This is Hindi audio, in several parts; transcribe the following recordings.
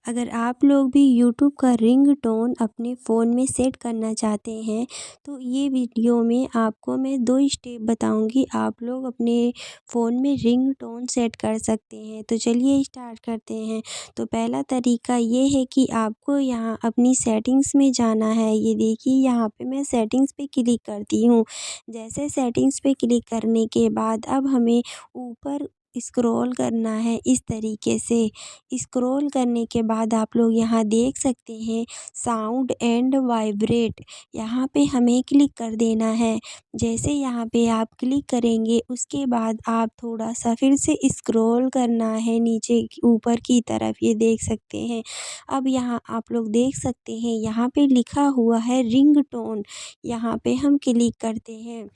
अगर आप लोग भी यूट्यूब का रिंगटोन अपने फ़ोन में सेट करना चाहते हैं तो ये वीडियो में आपको मैं 2 स्टेप बताऊंगी। आप लोग अपने फ़ोन में रिंगटोन सेट कर सकते हैं। तो चलिए स्टार्ट करते हैं। तो पहला तरीका ये है कि आपको यहाँ अपनी सेटिंग्स में जाना है। ये देखिए यहाँ पे मैं सेटिंग्स पे क्लिक करती हूँ। जैसे सेटिंग्स पे क्लिक करने के बाद अब हमें ऊपर स्क्रॉल करना है इस तरीके से। स्क्रॉल करने के बाद आप लोग यहाँ देख सकते हैं साउंड एंड वाइब्रेट, यहाँ पे हमें क्लिक कर देना है। जैसे यहाँ पे आप क्लिक करेंगे उसके बाद आप थोड़ा सा फिर से स्क्रॉल करना है नीचे ऊपर की तरफ, ये देख सकते हैं। अब यहाँ आप लोग देख सकते हैं यहाँ पे लिखा हुआ है रिंगटोन, यहाँ पे हम क्लिक करते हैं।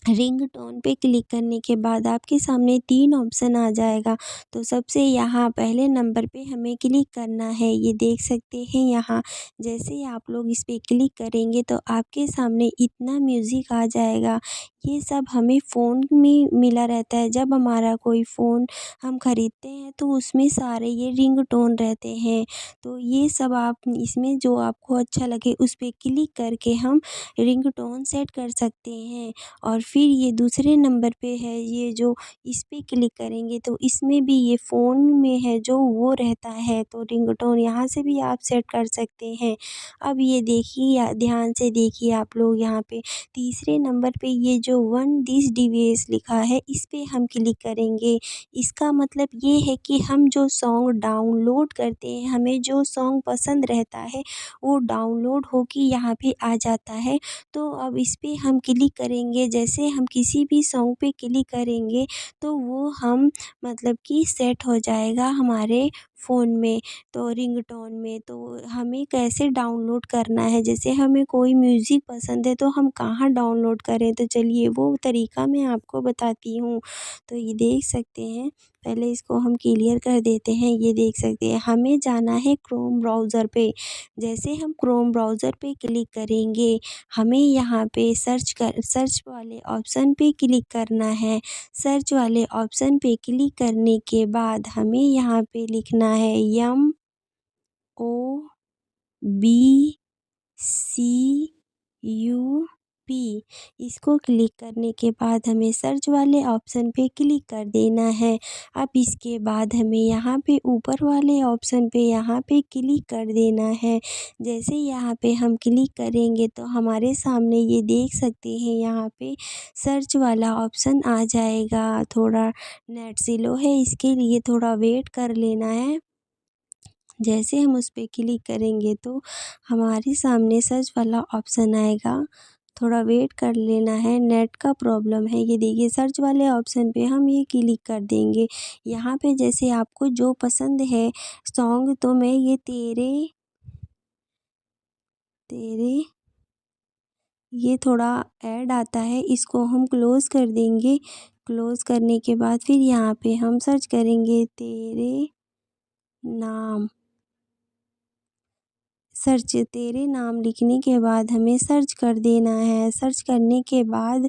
रिंगटोन पे क्लिक करने के बाद आपके सामने 3 ऑप्शन आ जाएगा। तो सबसे यहाँ पहले नंबर पे हमें क्लिक करना है, ये देख सकते हैं यहाँ। जैसे ही आप लोग इस पे क्लिक करेंगे तो आपके सामने इतना म्यूज़िक आ जाएगा। ये सब हमें फ़ोन में मिला रहता है। जब हमारा कोई फ़ोन हम ख़रीदते हैं तो उसमें सारे ये रिंगटोन रहते हैं। तो ये सब आप इसमें जो आपको अच्छा लगे उस पे क्लिक करके हम रिंगटोन सेट कर सकते हैं। और फिर ये दूसरे नंबर पे है, ये जो इस पे क्लिक करेंगे तो इसमें भी ये फ़ोन में है जो वो रहता है, तो रिंगटोन यहाँ से भी आप सेट कर सकते हैं। अब ये देखिए ध्यान से देखिए आप लोग यहाँ पे तीसरे नंबर पे ये जो वन दिस डिवाइस लिखा है इस पे हम क्लिक करेंगे। इसका मतलब ये है कि हम जो सॉन्ग डाउनलोड करते हैं, हमें जो सॉन्ग पसंद रहता है वो डाउनलोड होके यहाँ पे आ जाता है। तो अब इस पे हम क्लिक करेंगे, जैसे हम किसी भी सॉन्ग पे क्लिक करेंगे तो वो हम मतलब कि सेट हो जाएगा हमारे फ़ोन में, तो रिंगटोन में। तो हमें कैसे डाउनलोड करना है, जैसे हमें कोई म्यूज़िक पसंद है तो हम कहाँ डाउनलोड करें, तो चलिए वो तरीका मैं आपको बताती हूँ। तो ये देख सकते हैं, पहले इसको हम क्लियर कर देते हैं। ये देख सकते हैं हमें जाना है क्रोम ब्राउज़र पे। जैसे हम क्रोम ब्राउज़र पे क्लिक करेंगे हमें यहाँ पे सर्च वाले ऑप्शन पे क्लिक करना है। सर्च वाले ऑप्शन पे क्लिक करने के बाद हमें यहाँ पे लिखना है MOBCUP। इसको क्लिक करने के बाद हमें सर्च वाले ऑप्शन पे क्लिक कर देना है। अब इसके बाद हमें यहाँ पे ऊपर वाले ऑप्शन पे यहाँ पे क्लिक कर देना है। जैसे यहाँ पे हम क्लिक करेंगे तो हमारे सामने ये देख सकते हैं यहाँ पे सर्च वाला ऑप्शन आ जाएगा। थोड़ा नेट स्लो है, इसके लिए थोड़ा वेट कर लेना है। जैसे हम उस पे क्लिक करेंगे तो हमारे सामने सर्च वाला ऑप्शन आएगा। थोड़ा वेट कर लेना है, नेट का प्रॉब्लम है। ये देखिए सर्च वाले ऑप्शन पे हम ये क्लिक कर देंगे। यहाँ पे जैसे आपको जो पसंद है सॉन्ग, तो मैं ये तेरे तेरे ये थोड़ा ऐड आता है, इसको हम क्लोज़ कर देंगे। क्लोज़ करने के बाद फिर यहाँ पे हम सर्च करेंगे तेरे नाम। तेरे नाम लिखने के बाद हमें सर्च कर देना है। सर्च करने के बाद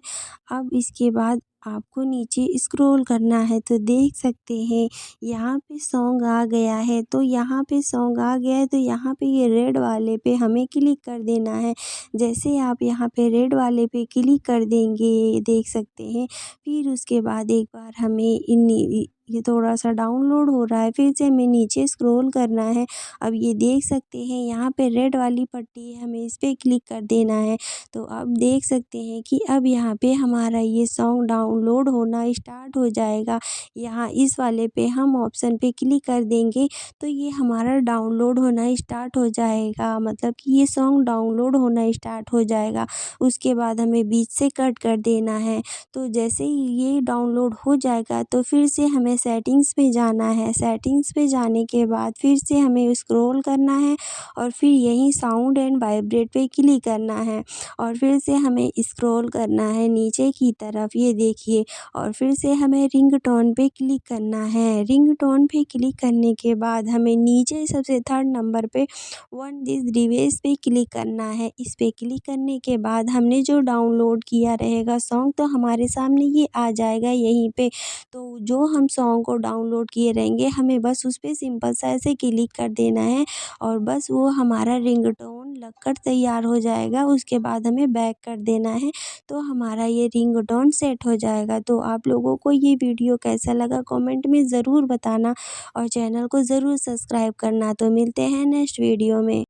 अब इसके बाद आपको नीचे स्क्रॉल करना है, तो देख सकते हैं यहाँ पे सॉन्ग आ गया है। तो यहाँ पे सॉन्ग आ गया है तो यहाँ पे ये रेड वाले पे हमें क्लिक कर देना है। जैसे आप यहाँ पे रेड वाले पे क्लिक कर देंगे, ये देख सकते हैं। फिर उसके बाद एक बार हमें ये थोड़ा सा डाउनलोड हो रहा है, फिर से हमें नीचे स्क्रॉल करना है। अब ये देख सकते हैं यहाँ पे रेड वाली पट्टी है, हमें इस पे क्लिक कर देना है। तो अब देख सकते हैं कि अब यहाँ पे हमारा ये सॉन्ग डाउनलोड होना स्टार्ट हो जाएगा। यहाँ इस वाले पे हम ऑप्शन पे क्लिक कर देंगे तो ये हमारा डाउनलोड होना स्टार्ट हो जाएगा, मतलब कि ये सॉन्ग डाउनलोड होना स्टार्ट हो जाएगा। उसके बाद हमें बीच से कट कर देना है। तो जैसे ही ये डाउनलोड हो जाएगा तो फिर से हमें सेटिंग्स पे जाना है। सेटिंग्स पे जाने के बाद फिर से हमें स्क्रॉल करना है और फिर यहीं साउंड एंड वाइब्रेट पे क्लिक करना है और फिर से हमें स्क्रॉल करना है नीचे की तरफ, ये देखिए। और फिर से हमें रिंगटोन पे क्लिक करना है। रिंगटोन पे क्लिक करने के बाद हमें नीचे सबसे थर्ड नंबर पे वन दिस डिवाइस पे क्लिक करना है। इस पे क्लिक करने के बाद हमने जो डाउनलोड किया रहेगा सॉन्ग, तो हमारे सामने ये आ जाएगा यहीं पे। तो जो हम सॉन्ग सॉन्ग को डाउनलोड किए रहेंगे, हमें बस उस पे सिंपल सा ऐसे क्लिक कर देना है और बस वो हमारा रिंगटोन लगकर तैयार हो जाएगा। उसके बाद हमें बैक कर देना है, तो हमारा ये रिंगटोन सेट हो जाएगा। तो आप लोगों को ये वीडियो कैसा लगा कमेंट में ज़रूर बताना और चैनल को ज़रूर सब्सक्राइब करना। तो मिलते हैं नेक्स्ट वीडियो में।